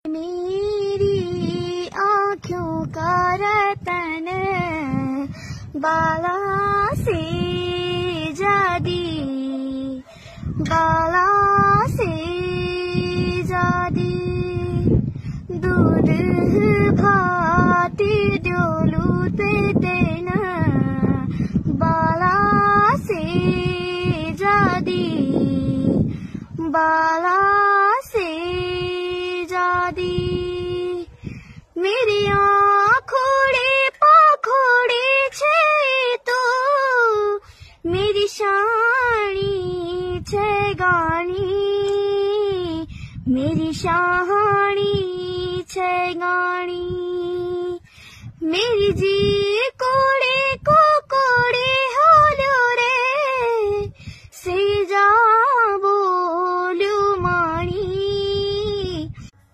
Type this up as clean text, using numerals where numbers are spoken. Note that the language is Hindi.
मेरी आँखों का रतन बाला से जादी, बाला से जादी, दूध भाती डोलू तेना बाला से जादी, बाला से जादी। मेरी आँखोड़े पाखोड़े छे तो मेरी शानी छे गानी, मेरी शानी छे गानी, मेरी जी